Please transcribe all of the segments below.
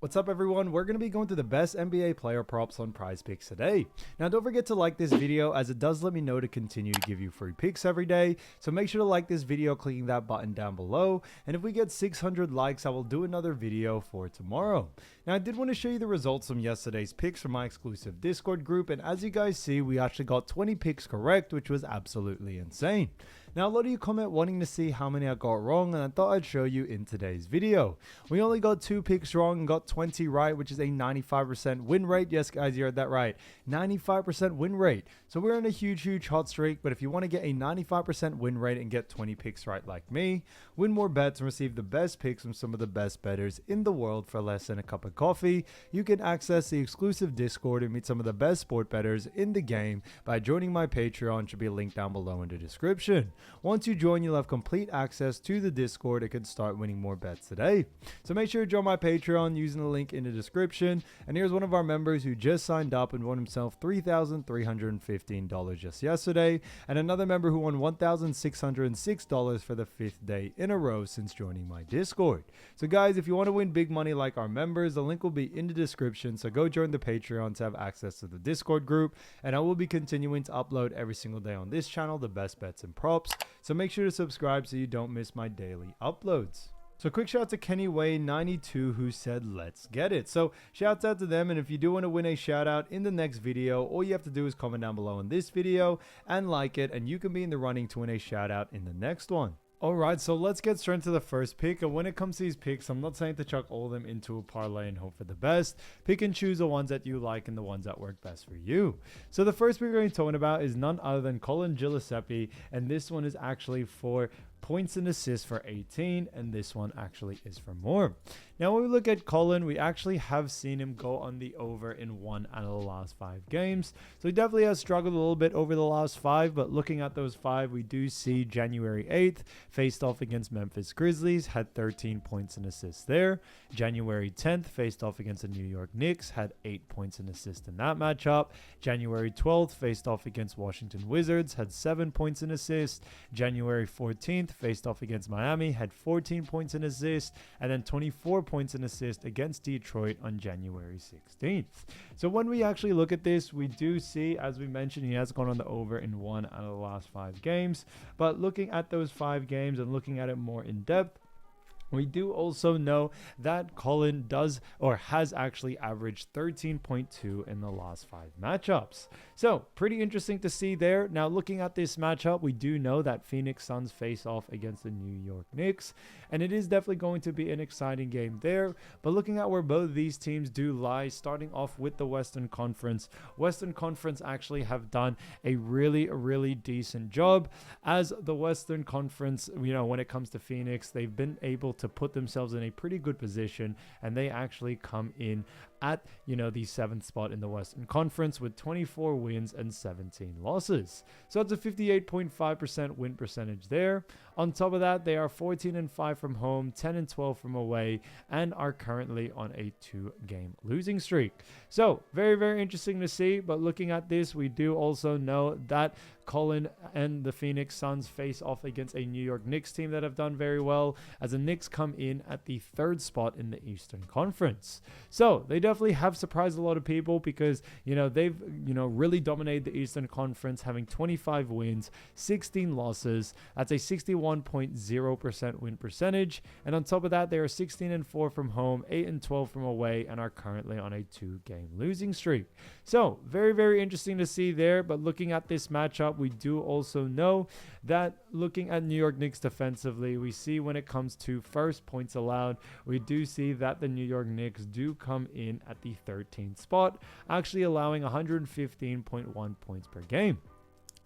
What's up everyone, we're going to be going through the best NBA player props on PrizePicks today. Now don't forget to like this video as it does let me know to continue to give you free picks every day. So make sure to like this video clicking that button down below. And if we get 600 likes, I will do another video for tomorrow. Now I did want to show you the results from yesterday's picks from my exclusive Discord group. And as you guys see, we actually got 20 picks correct, which was absolutely insane. Now a lot of you comment wanting to see how many I got wrong, and I thought I'd show you in today's video. We only got 2 picks wrong and got 20 right, which is a 95% win rate. Yes guys, you heard that right, 95% win rate. So we're in a huge hot streak, but if you want to get a 95% win rate and get 20 picks right like me, win more bets and receive the best picks from some of the best bettors in the world for less than a cup of coffee, you can access the exclusive Discord and meet some of the best sport bettors in the game by joining my Patreon. Should be a link down below in the description. Once you join, you'll have complete access to the Discord and can start winning more bets today. So make sure to join my Patreon using the link in the description. And here's one of our members who just signed up and won himself $3,315 just yesterday, and another member who won $1,606 for the 5th day in a row since joining my Discord. So guys, if you want to win big money like our members, the link will be in the description, so go join the Patreon to have access to the Discord group, and I will be continuing to upload every single day on this channel the best bets and props. So make sure to subscribe so you don't miss my daily uploads. So quick shout out to Kenny Wayne 92 who said let's get it. So shouts out to them, and if you do want to win a shout out in the next video, all you have to do is comment down below in this video and like it, and you can be in the running to win a shout out in the next one. Alright, so let's get straight into the first pick. And when it comes to these picks, I'm not saying to chuck all of them into a parlay and hope for the best. Pick and choose the ones that you like and the ones that work best for you. So the first pick we're going to be talking about is none other than Colin Gillespie, and this one is actually for points and assists for 18, and this one actually is for more. Now when we look at Colin, we actually have seen him go on the over in 1 out of the last 5 games. So he definitely has struggled a little bit over the last 5, but looking at those 5, we do see January 8th faced off against Memphis Grizzlies, had 13 points and assists there. January 10th faced off against the New York Knicks, had 8 points and assists in that matchup. January 12th faced off against Washington Wizards, had 7 points and assists. January 14th faced off against Miami, had 14 points and assists, and then 24 points and assists against Detroit on January 16th. So when we actually look at this, we do see, as we mentioned, he has gone on the over in 1 out of the last 5 games. But looking at those 5 games and looking at it more in depth, we do also know that Colin does or has actually averaged 13.2 in the last 5 matchups. So pretty interesting to see there. Now looking at this matchup, we do know that Phoenix Suns face off against the New York Knicks, and it is definitely going to be an exciting game there. But looking at where both of these teams do lie, starting off with the Western Conference actually have done a really decent job. As the Western Conference, you know, when it comes to Phoenix, they've been able to put themselves in a pretty good position, and they actually come in at, you know, the 7th spot in the Western Conference with 24 wins and 17 losses. So it's a 58.5% win percentage there. On top of that, they are 14-5 from home, 10-12 from away, and are currently on a 2-game losing streak. So very interesting to see. But looking at this, we do also know that Colin and the Phoenix Suns face off against a New York Knicks team that have done very well, as the Knicks come in at the 3rd spot in the Eastern Conference. So they definitely have surprised a lot of people because, you know, they've, you know, really dominated the Eastern Conference, having 25 wins, 16 losses. That's a 61.0% win percentage. And on top of that, they are 16-4 from home, 8-12 from away, and are currently on a 2-game losing streak. So very interesting to see there. But looking at this matchup, we do also know that looking at New York Knicks defensively, we see when it comes to first points allowed, we do see that the New York Knicks do come in at the 13th spot, actually allowing 115.1 points per game.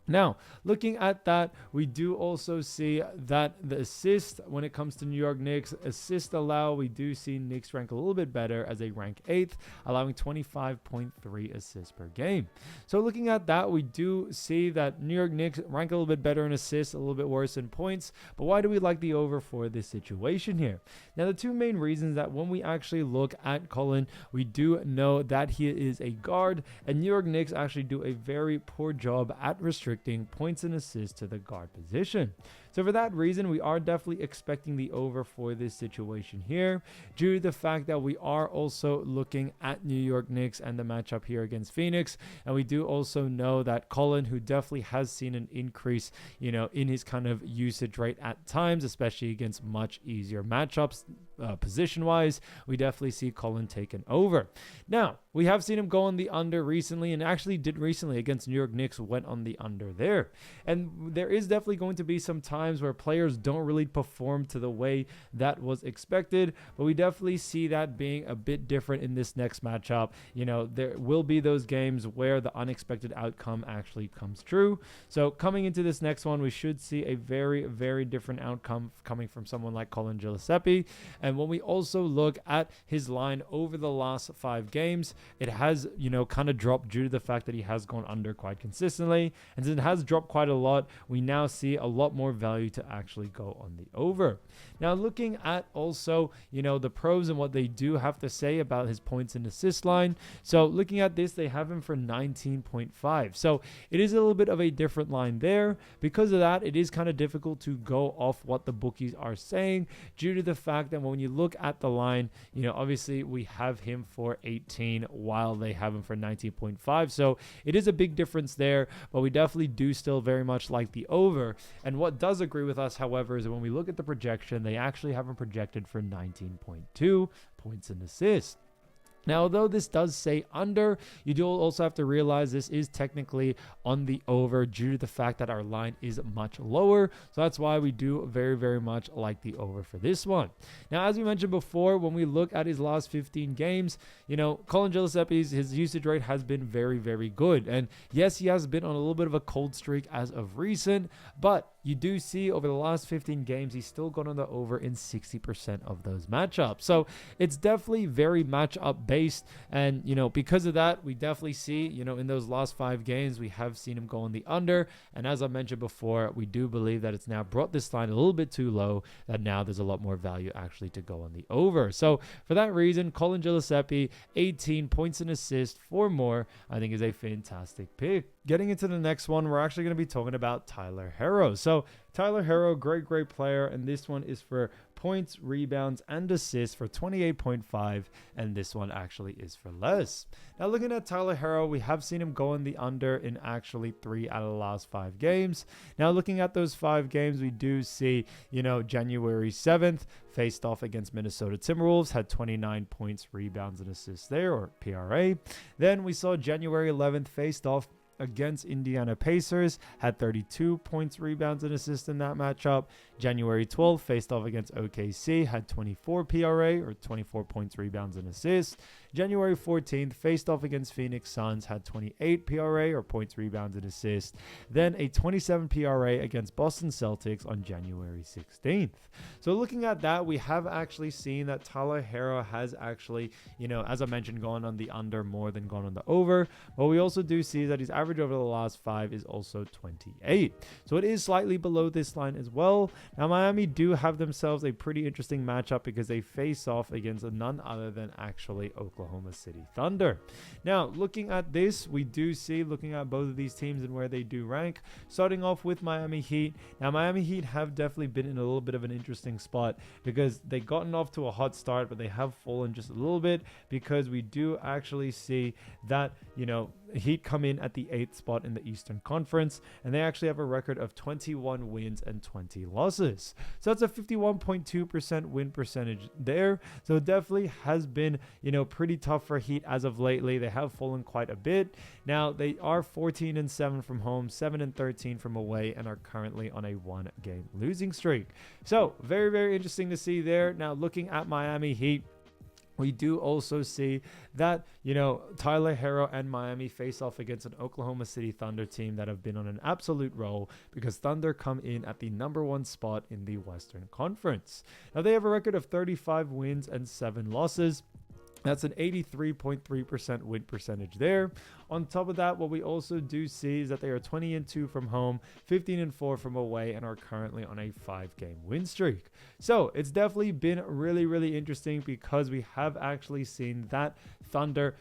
Now, looking at that, we do also see that the assist, when it comes to New York Knicks, assist allow, we do see Knicks rank a little bit better as they rank 8th, allowing 25.3 assists per game. So looking at that, we do see that New York Knicks rank a little bit better in assists, a little bit worse in points. But why do we like the over for this situation here? Now, the 2 main reasons that when we actually look at Colin, we do know that he is a guard, and New York Knicks actually do a very poor job at restricting points and assists to the guard position. So for that reason, we are definitely expecting the over for this situation here, due to the fact that we are also looking at New York Knicks and the matchup here against Phoenix. And we do also know that Colin, who definitely has seen an increase, in his kind of usage rate at times, especially against much easier matchups, position-wise, we definitely see Colin taken over. Now, we have seen him go on the under recently, and actually did recently against New York Knicks, went on the under there. And there is definitely going to be some times where players don't really perform to the way that was expected, but we definitely see that being a bit different in this next matchup. There will be those games where the unexpected outcome actually comes true. So coming into this next one, we should see a very, very different outcome coming from someone like Colin Gillespie. And when we also look at his line over the last 5 games, it has, kind of dropped due to the fact that he has gone under quite consistently. And since it has dropped quite a lot, we now see a lot more value to actually go on the over. Now, looking at also, the pros and what they do have to say about his points and assist line. So looking at this, they have him for 19.5. So it is a little bit of a different line there. Because of that, it is kind of difficult to go off what the bookies are saying, due to the fact that when you look at the line, obviously we have him for 18 while they have him for 19.5. So it is a big difference there, but we definitely do still very much like the over. And what does agree with us, however, is that when we look at the projection, they actually have him projected for 19.2 points and assists. Now, although this does say under, you do also have to realize this is technically on the over due to the fact that our line is much lower. So that's why we do very, very much like the over for this one. Now, as we mentioned before, when we look at his last 15 games, Colin Gillespie's, his usage rate has been very, very good. And yes, he has been on a little bit of a cold streak as of recent, but you do see over the last 15 games, he's still gone on the over in 60% of those matchups. So it's definitely very matchup based. And, because of that, we definitely see, in those last 5 games, we have seen him go on the under. And as I mentioned before, we do believe that it's now brought this line a little bit too low, that now there's a lot more value actually to go on the over. So for that reason, Colin Gillespie, 18 points and assists, 4 more, I think is a fantastic pick. Getting into the next one, we're actually going to be talking about Tyler Herro. So Tyler Herro, great player, and this one is for points, rebounds, and assists for 28.5, and this one actually is for less. Now, looking at Tyler Herro, we have seen him go in the under in actually 3 out of the last 5 games. Now, looking at those 5 games, we do see, January 7th, faced off against Minnesota Timberwolves, had 29 points, rebounds, and assists there, or PRA. Then we saw January 11th, faced off against Indiana Pacers, had 32 points, rebounds, and assists in that matchup. January 12th, faced off against OKC, had 24 PRA, or 24 points, rebounds, and assists. January 14th, faced off against Phoenix Suns, had 28 PRA, or points, rebounds, and assists. Then a 27 PRA against Boston Celtics on January 16th. So looking at that, we have actually seen that Tyler Herro has actually, as I mentioned, gone on the under more than gone on the over. But we also do see that his average over the last 5 is also 28. So it is slightly below this line as well. Now, Miami do have themselves a pretty interesting matchup because they face off against none other than actually Oklahoma City Thunder. Now, looking at this, we do see, looking at both of these teams and where they do rank, starting off with Miami Heat. Now, Miami Heat have definitely been in a little bit of an interesting spot because they've gotten off to a hot start, but they have fallen just a little bit because we do actually see that, Heat come in at the 8th spot in the Eastern Conference, and they actually have a record of 21 wins and 20 losses. So that's a 51.2% win percentage there. So it definitely has been, pretty tough for Heat as of lately. They have fallen quite a bit. Now, they are 14-7 from home, 7-13 from away, and are currently on a 1-game losing streak. So very, very interesting to see there. Now, looking at Miami Heat, we do also see that, Tyler Herro and Miami face off against an Oklahoma City Thunder team that have been on an absolute roll because Thunder come in at the number 1 spot in the Western Conference. Now, they have a record of 35 wins and 7 losses. That's an 83.3% win percentage there. On top of that, what we also do see is that they are 20-2 from home, 15-4 from away, and are currently on a 5-game win streak. So it's definitely been really, really interesting because we have actually seen that Thunder,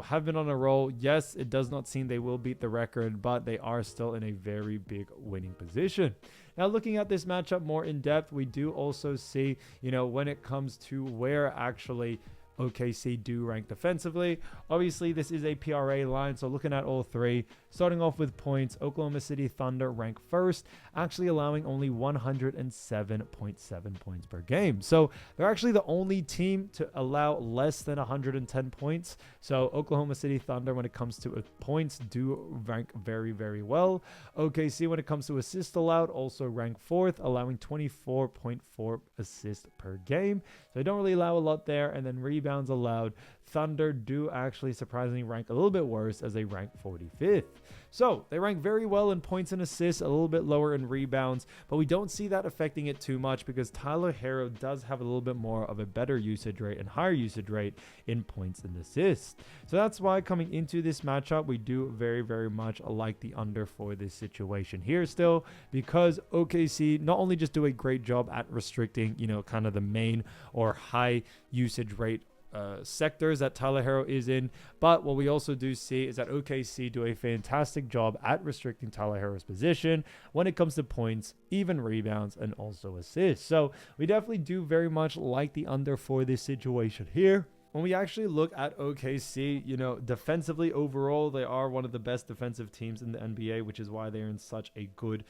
have been on a roll. Yes, it does not seem they will beat the record, but they are still in a very big winning position. Now, looking at this matchup more in depth, we do also see, when it comes to where actually OKC do rank defensively. Obviously, this is a PRA line, so looking at all three, starting off with points, Oklahoma City Thunder rank first, actually allowing only 107.7 points per game. So they're actually the only team to allow less than 110 points. So Oklahoma City Thunder, when it comes to points, do rank very, very well. OKC, when it comes to assists allowed, also rank fourth, allowing 24.4 assists per game. So they don't really allow a lot there. And then rebounds allowed, Thunder do actually surprisingly rank a little bit worse as they rank 45th. So they rank very well in points and assists, a little bit lower in rebounds, but we don't see that affecting it too much because Tyler Herro does have a little bit more of a better usage rate and higher usage rate in points and assists. So that's why coming into this matchup, we do very, very much like the under for this situation here still, because OKC not only just do a great job at restricting, kind of the main or high usage rate sectors that Tyler Herro is in, but what we also do see is that OKC do a fantastic job at restricting Tyler Herro's position when it comes to points, even rebounds, and also assists. So we definitely do very much like the under for this situation here. When we actually look at OKC, defensively overall, they are one of the best defensive teams in the NBA, which is why they're in such a good,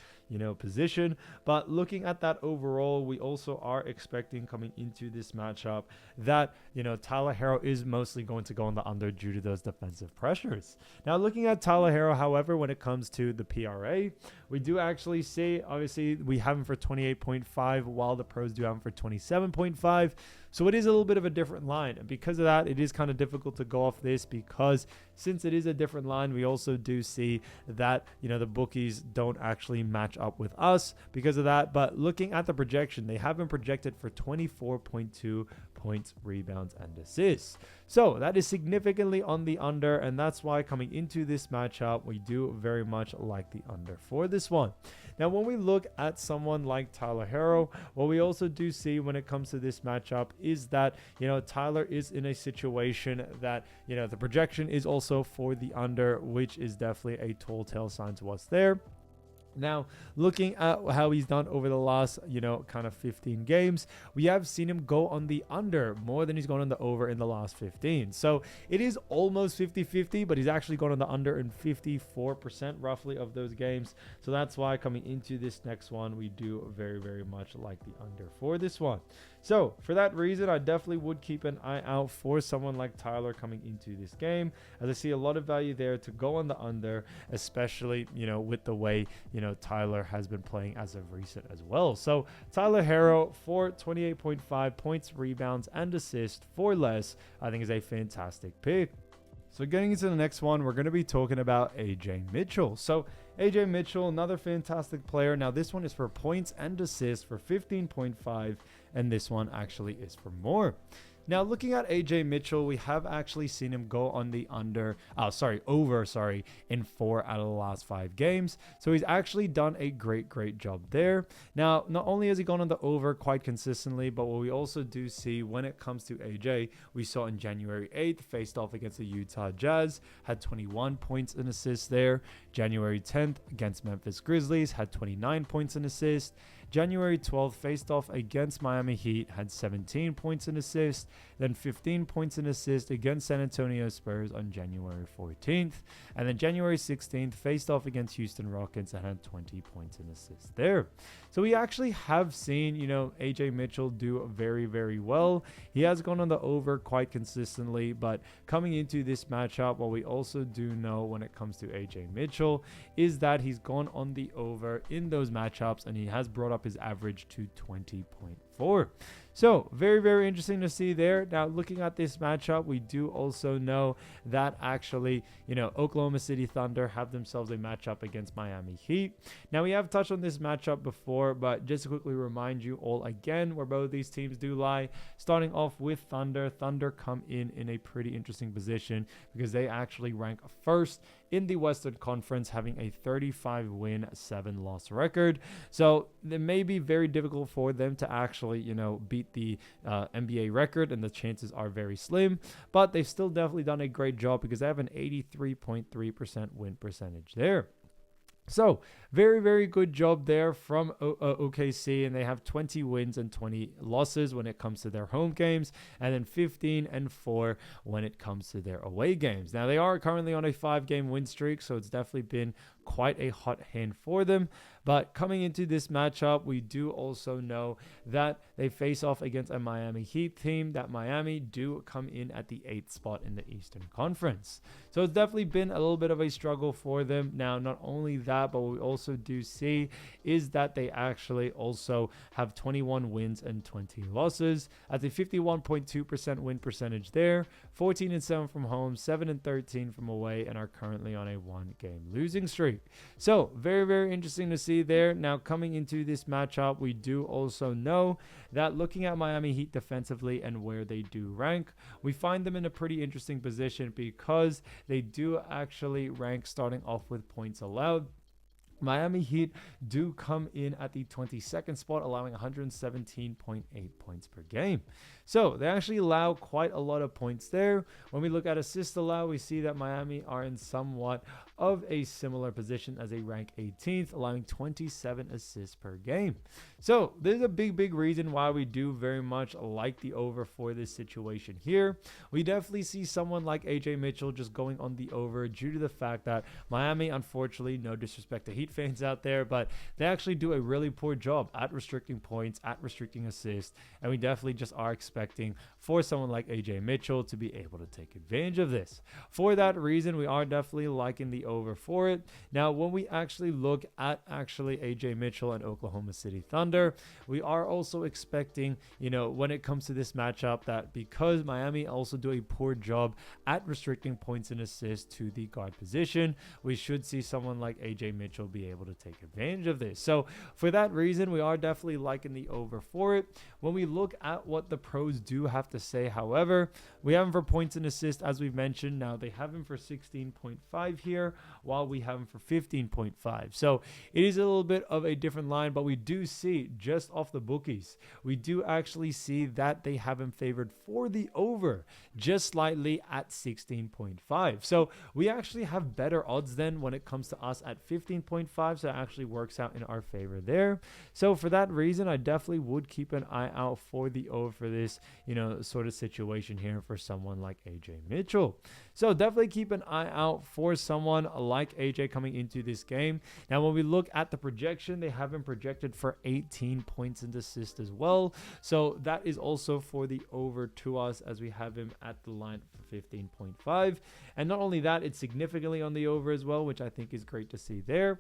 position. But looking at that overall, we also are expecting coming into this matchup that, Tyler Herro is mostly going to go on the under due to those defensive pressures. Now, looking at Tyler Herro, however, when it comes to the PRA, we do actually see, obviously, we have him for 28.5, while the pros do have him for 27.5. So it is a little bit of a different line. And because of that, it is kind of difficult to go off this because since it is a different line, we also do see that, the bookies don't actually match up with us because of that. But looking at the projection, they have been projected for 24.2 points, rebounds, and assists. So that is significantly on the under, and that's why coming into this matchup, we do very much like the under for this one. Now, when we look at someone like Tyler Herro, what we also do see when it comes to this matchup is that, Tyler is in a situation that, the projection is also for the under, which is definitely a telltale sign to us there. Now, looking at how he's done over the last, kind of 15 games, we have seen him go on the under more than he's gone on the over in the last 15. So it is almost 50-50, but he's actually gone on the under in 54% roughly of those games. So that's why coming into this next one, we do very, very much like the under for this one. So for that reason, I definitely would keep an eye out for someone like Tyler coming into this game, as I see a lot of value there to go on the under, especially, with the way, Tyler has been playing as of recent as well. So Tyler Herro for 28.5 points, rebounds, and assists for less, I think is a fantastic pick. So getting into the next one, we're going to be talking about AJ Mitchell. So AJ Mitchell, another fantastic player. Now this one is for points and assists for 15.5, and this one actually is for more. Now, looking at AJ Mitchell, we have actually seen him go on the over in 4 out of the last 5 games. So he's actually done a great job there. Now, not only has he gone on the over quite consistently, but what we also do see when it comes to AJ, we saw in January 8th, faced off against the Utah Jazz, had 21 points and assists there. January 10th against Memphis Grizzlies, had 29 points and assists. January 12th, faced off against Miami Heat, had 17 points and assists, then 15 points and assists against San Antonio Spurs on January 14th, and then January 16th, faced off against Houston Rockets and had 20 points and assists there. So we actually have seen, AJ Mitchell do very, very well. He has gone on the over quite consistently, but coming into this matchup, what we also do know when it comes to AJ Mitchell is that he's gone on the over in those matchups, and he has brought up his average to 20.4. So very, very interesting to see there. Now, looking at this matchup, we do also know that actually, Oklahoma City Thunder have themselves a matchup against Miami Heat. Now, we have touched on this matchup before, but just to quickly remind you all again where both these teams do lie. Starting off with Thunder. Thunder come in a pretty interesting position because they actually rank first in the Western Conference, having a 35-win, 7-loss record. So it may be very difficult for them to actually, beat the NBA record, and the chances are very slim, but they've still definitely done a great job because they have an 83.3% win percentage there. So very, very good job there from OKC, and they have 20 wins and 20 losses when it comes to their home games, and then 15-4 when it comes to their away games. Now they are currently on a 5-game win streak, so it's definitely been quite a hot hand for them. But coming into this matchup, we do also know that they face off against a Miami Heat team, that Miami do come in at the 8th spot in the Eastern Conference. So it's definitely been a little bit of a struggle for them. Now, not only that, but what we also do see is that they actually also have 21 wins and 20 losses at a 51.2% win percentage there, 14-7 from home, 7-13 from away, and are currently on a 1-game losing streak. So very, very interesting to see there. Now coming into this matchup, we do also know that looking at Miami Heat defensively and where they do rank, we find them in a pretty interesting position because they do actually rank starting off with points allowed. Miami Heat do come in at the 22nd spot, allowing 117.8 points per game. So they actually allow quite a lot of points there. When we look at assists allowed, we see that Miami are in somewhat of a similar position as a rank 18th, allowing 27 assists per game. So there's a big reason why we do very much like the over for this situation here. We definitely see someone like AJ Mitchell just going on the over due to the fact that Miami, unfortunately, no disrespect to Heat fans out there, but they actually do a really poor job at restricting points, at restricting assists, and we definitely just are expecting for someone like AJ Mitchell to be able to take advantage of this. For that reason, we are definitely liking the over for it. Now, when we actually look at AJ Mitchell and Oklahoma City Thunder, we are also expecting, when it comes to this matchup, that because Miami also do a poor job at restricting points and assists to the guard position, we should see someone like AJ Mitchell be able to take advantage of this. So for that reason, we are definitely liking the over for it. When we look at what the pros do have to say, however, we have him for points and assists, as we've mentioned. Now they have him for 16.5 here, while we have him for 15.5. So it is a little bit of a different line, but we do see just off the bookies, we do actually see that they have him favored for the over just slightly at 16.5. So we actually have better odds then when it comes to us at 15.5. So it actually works out in our favor there. So for that reason, I definitely would keep an eye out for the over for this, sort of situation here for someone like AJ Mitchell. So definitely keep an eye out for someone like AJ coming into this game. Now, when we look at the projection, they have him projected for 18 points and assists as well. So that is also for the over to us, as we have him at the line for 15.5. And not only that, it's significantly on the over as well, which I think is great to see there.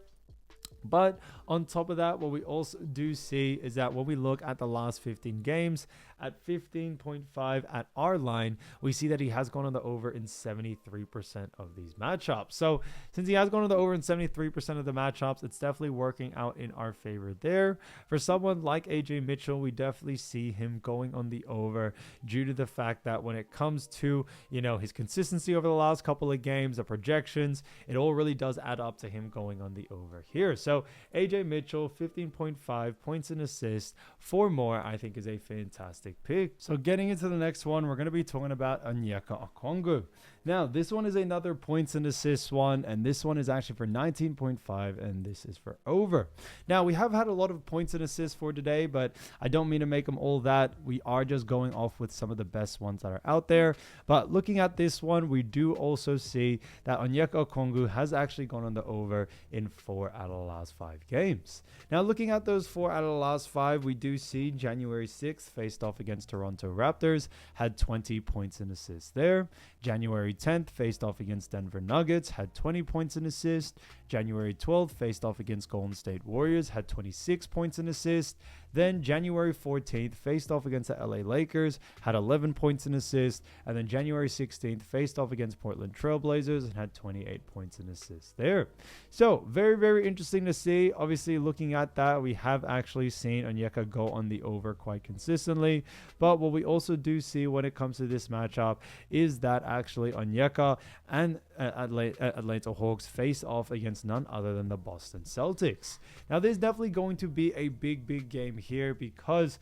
But on top of that, what we also do see is that when we look at the last 15 games, at 15.5 at our line, we see that he has gone on the over in 73% of these matchups. So since he has gone on the over in 73% of the matchups, it's definitely working out in our favor there. For someone like AJ Mitchell, we definitely see him going on the over due to the fact that when it comes to, his consistency over the last couple of games, the projections, it all really does add up to him going on the over here. So AJ Mitchell, 15.5 points and assists, 4 more, I think is a fantastic pick. So getting into the next one, we're going to be talking about Onyeka Okongwu. Now, this one is another points and assists one, and this one is actually for 19.5, and this is for over. Now, we have had a lot of points and assists for today, but I don't mean to make them all that. We are just going off with some of the best ones that are out there. But looking at this one, we do also see that Onyeka Okongwu has actually gone on the over in 4 out of the last 5 games. Now, looking at those 4 out of the last 5, we do see January 6th faced off against Toronto Raptors, had 20 points and assists there. January 10th faced off against Denver Nuggets, had 20 points and assists. January 12th faced off against Golden State Warriors, had 26 points and assists. Then January 14th faced off against the LA Lakers, had 11 points and assists. And then January 16th faced off against Portland Trailblazers and had 28 points and assists there. So very, very interesting to see. Obviously, looking at that, we have actually seen Onyeka go on the over quite consistently. But what we also do see when it comes to this matchup is that actually Onyeka and Atlanta Hawks face off against none other than the Boston Celtics. Now, there's definitely going to be a big game here because,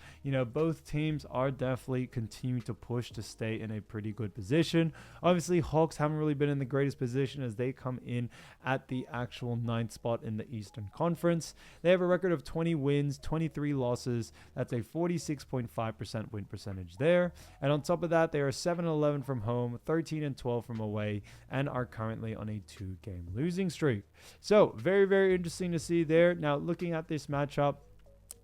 both teams are definitely continuing to push to stay in a pretty good position. Obviously, Hawks haven't really been in the greatest position as they come in at the actual 9th spot in the Eastern Conference. They have a record of 20 wins, 23 losses. That's a 46.5% win percentage there. And on top of that, they are 7-11 from home, 13-12 from away, and are currently on a 2-game losing streak. So very interesting to see there. Now, looking at this matchup,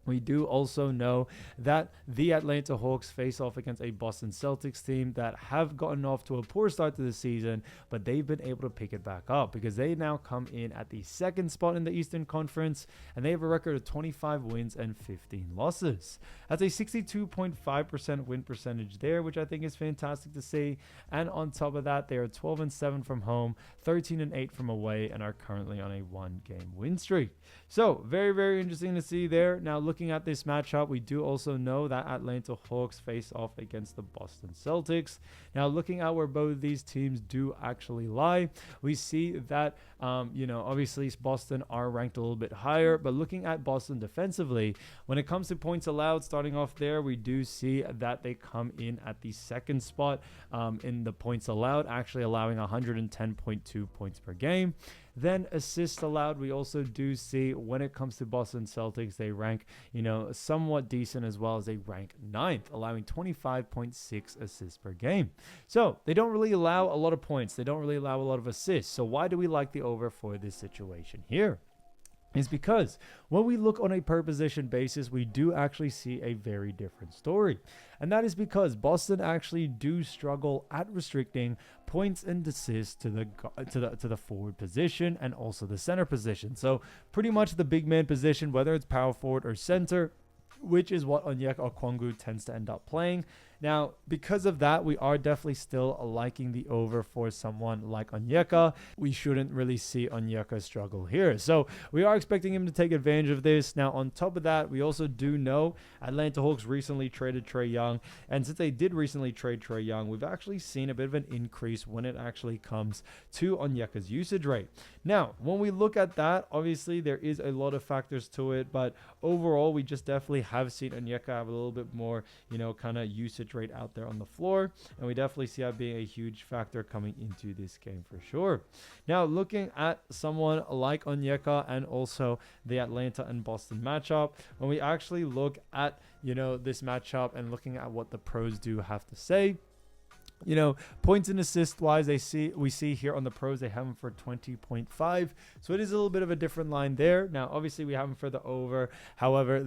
we do also know that the Atlanta Hawks face off against a Boston Celtics team that have gotten off to a poor start to the season, but they've been able to pick it back up because they now come in at the 2nd spot in the Eastern Conference, and they have a record of 25 wins and 15 losses. That's a 62.5% win percentage there, which I think is fantastic to see. And on top of that, they are 12-7 from home, 13-8 from away, and are currently on a 1-game win streak. So very interesting to see there. Now, looking at this matchup, we do also know that Atlanta Hawks face off against the Boston Celtics. Now, looking at where both of these teams do actually lie, we see that, obviously Boston are ranked a little bit higher, but looking at Boston defensively, when it comes to points allowed, starting off there, we do see that they come in at the 2nd spot in the points allowed, actually allowing 110.2 points per game. Then assists allowed, we also do see when it comes to Boston Celtics, they rank, somewhat decent as well, as they rank 9th, allowing 25.6 assists per game. So they don't really allow a lot of points. They don't really allow a lot of assists. So why do we like the over for this situation here? Is because when we look on a per position basis, we do actually see a very different story. And that is because Boston actually do struggle at restricting points and assists to the forward position and also the center position. So pretty much the big man position, whether it's power forward or center, which is what Onyeka Okongwu tends to end up playing. Now, because of that, we are definitely still liking the over for someone like Onyeka. We shouldn't really see Onyeka struggle here. So we are expecting him to take advantage of this. Now, on top of that, we also do know Atlanta Hawks recently traded Trae Young. And since they did recently trade Trae Young, we've actually seen a bit of an increase when it actually comes to Onyeka's usage rate. Now, when we look at that, obviously there is a lot of factors to it. But overall, we just definitely have seen Onyeka have a little bit more, kind of usage rate out there on the floor, and we definitely see that being a huge factor coming into this game for sure. Now, looking at someone like Onyeka and also the Atlanta and Boston matchup, when we actually look at this matchup and looking at what the pros do have to say, points and assist wise, we see here on the pros, they have them for 20.5. So it is a little bit of a different line there. Now, obviously we have them for the over. However,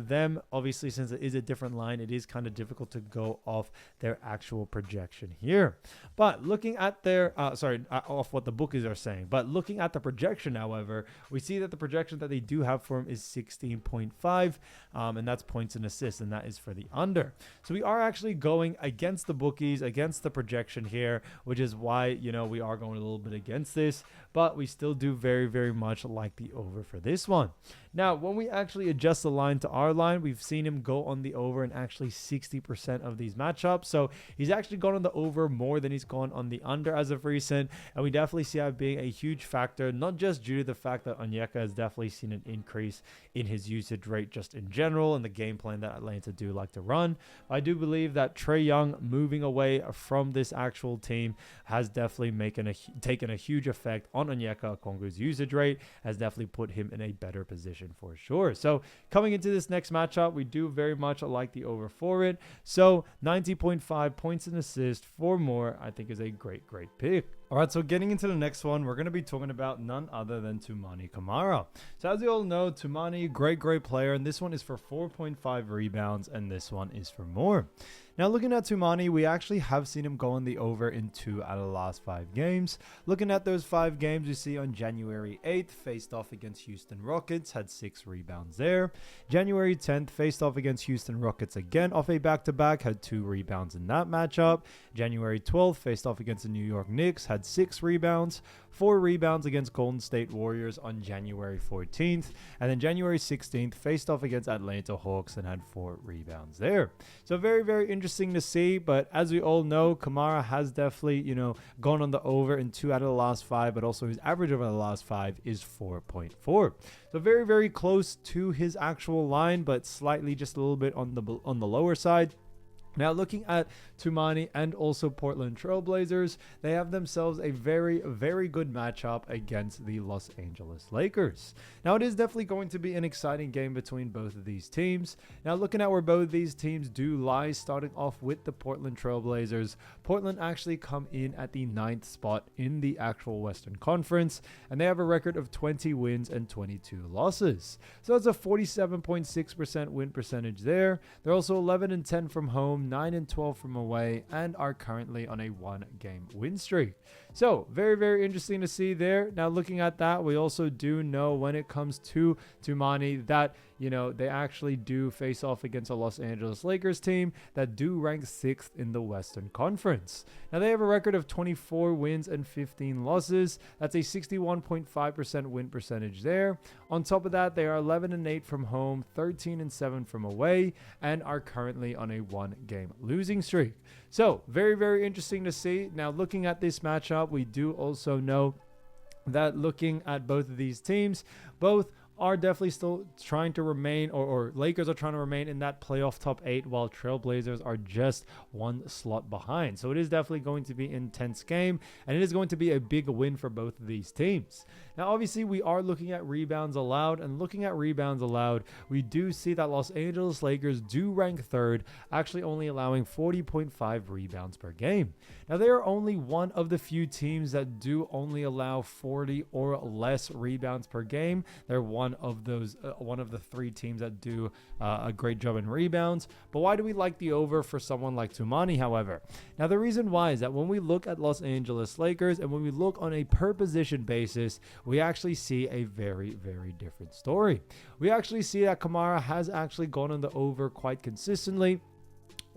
obviously, since it is a different line, it is kind of difficult to go off their actual projection here. But looking at off what the bookies are saying, but looking at the projection, however, we see that the projection that they do have for him is 16.5. And that's points and assists, and that is for the under. So we are actually going against the bookies, against the projection here, which is why we are going a little bit against this, but we still do very much like the over for this one. Now, when we actually adjust the line to our line, we've seen him go on the over in actually 60% of these matchups. So he's actually gone on the over more than he's gone on the under as of recent. And we definitely see that being a huge factor, not just due to the fact that Onyeka has definitely seen an increase in his usage rate just in general and the game plan that Atlanta do like to run. I do believe that Trae Young moving away from this actual team has definitely taken a huge effect on Onyeka Okongwu's usage rate, has definitely put him in a better position for sure. So coming into this next matchup, we do very much like the over for it. So 90.5 points and assists for more, I think is a great pick. All right, so getting into the next one, we're going to be talking about none other than Toumani Camara. So as you all know, Toumani, great player, and this one is for 4.5 rebounds, and this one is for more. Now, looking at Toumani, we actually have seen him go on the over in 2 out of the last 5 games. Looking at those 5 games, we see on January 8th, faced off against Houston Rockets, had 6 rebounds there. January 10th, faced off against Houston Rockets again, off a back-to-back, had 2 rebounds in that matchup. January 12th, faced off against the New York Knicks, had 6 rebounds. 4 rebounds against Golden State Warriors on January 14th. And then January 16th, faced off against Atlanta Hawks and had 4 rebounds there. So very interesting interesting to see, but as we all know, Camara has definitely, gone on the over in 2 out of the last 5, but also his average over the last 5 is 4.4. So very, very close to his actual line, but slightly just a little bit on the lower side. Now, looking at Toumani and also Portland Trailblazers, they have themselves a very, very good matchup against the Los Angeles Lakers. Now, it is definitely going to be an exciting game between both of these teams. Now, looking at where both of these teams do lie, starting off with the Portland Trailblazers, Portland actually come in at the 9th spot in the actual Western Conference, and they have a record of 20 wins and 22 losses. So that's a 47.6% win percentage there. They're also 11-10 from home, 9-12 from away, and are currently on a 1-game win streak. So very, very interesting to see there. Now, looking at that, we also do know when it comes to Toumani that, they actually do face off against a Los Angeles Lakers team that do rank 6th in the Western Conference. Now, they have a record of 24 wins and 15 losses. That's a 61.5% win percentage there. On top of that, they are 11-8 from home, 13-7 from away, and are currently on a 1-game losing streak. So very, very interesting to see. Now, looking at this matchup, we do also know that looking at both of these teams, both are definitely still trying to remain, or Lakers are trying to remain in that playoff top 8, while Trailblazers are just 1 slot behind. So it is definitely going to be an intense game, and it is going to be a big win for both of these teams. Now, obviously, we are looking at rebounds allowed, and looking at rebounds allowed, we do see that Los Angeles Lakers do rank 3rd, actually only allowing 40.5 rebounds per game. Now, they are only one of the few teams that do only allow 40 or less rebounds per game. They're one of the 3 teams that do a great job in rebounds. But why do we like the over for someone like Toumani, however? Now, the reason why is that when we look at Los Angeles Lakers and when we look on a per position basis, we actually see a very, very different story. We actually see that Camara has actually gone on the over quite consistently.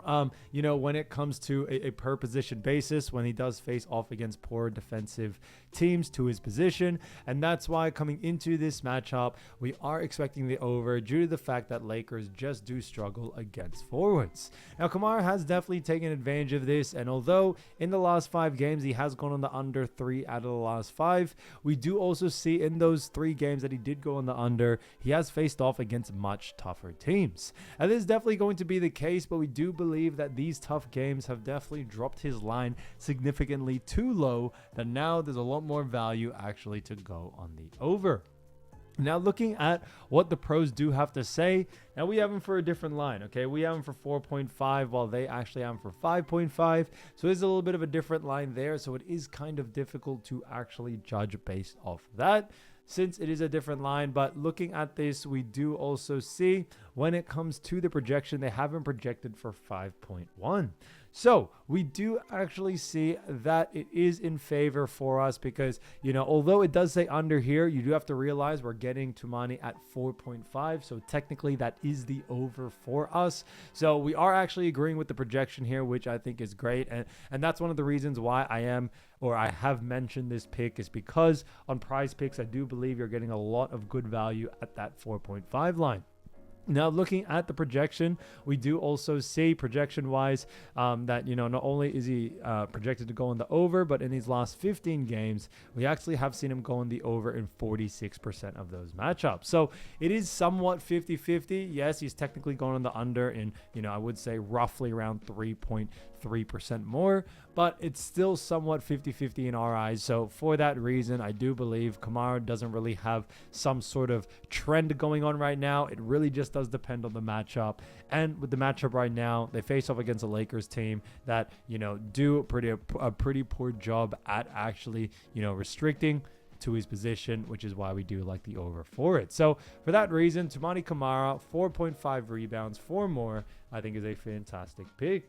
When it comes to a per position basis, when he does face off against poor defensive teams to his position. And that's why coming into this matchup, we are expecting the over due to the fact that Lakers just do struggle against forwards. Now, Camara has definitely taken advantage of this. And although in the last 5 games, he has gone on the under 3 out of the last 5, we do also see in those 3 games that he did go on the under, he has faced off against much tougher teams. And this is definitely going to be the case, but we do believe that these tough games have definitely dropped his line significantly too low, that now there's a lot more value actually to go on the over. Now, looking at what the pros do have to say, now we have him for a different line, okay? We have him for 4.5 while they actually have him for 5.5. So there's a little bit of a different line there. So it is kind of difficult to actually judge based off that, since it is a different line. But looking at this, we do also see when it comes to the projection, they have him projected for 5.1. So we do actually see that it is in favor for us because, although it does say under here, you do have to realize we're getting Toumani at 4.5. So technically that is the over for us. So we are actually agreeing with the projection here, which I think is great. And that's one of the reasons why I have mentioned this pick, is because on PrizePicks, I do believe you're getting a lot of good value at that 4.5 line. Now, looking at the projection, we do also see projection-wise that, not only is he projected to go on the over, but in his last 15 games, we actually have seen him go on the over in 46% of those matchups. So it is somewhat 50-50. Yes, he's technically going on the under in, I would say roughly around 3.3% more, but it's still somewhat 50-50 in our eyes. So for that reason, I do believe Camara doesn't really have some sort of trend going on right now. It really just does depend on the matchup. And with the matchup right now, they face off against a Lakers team that, do a pretty poor job at actually, restricting to his position, which is why we do like the over for it. So for that reason, Toumani Camara, 4.5 rebounds, 4 more, I think is a fantastic pick.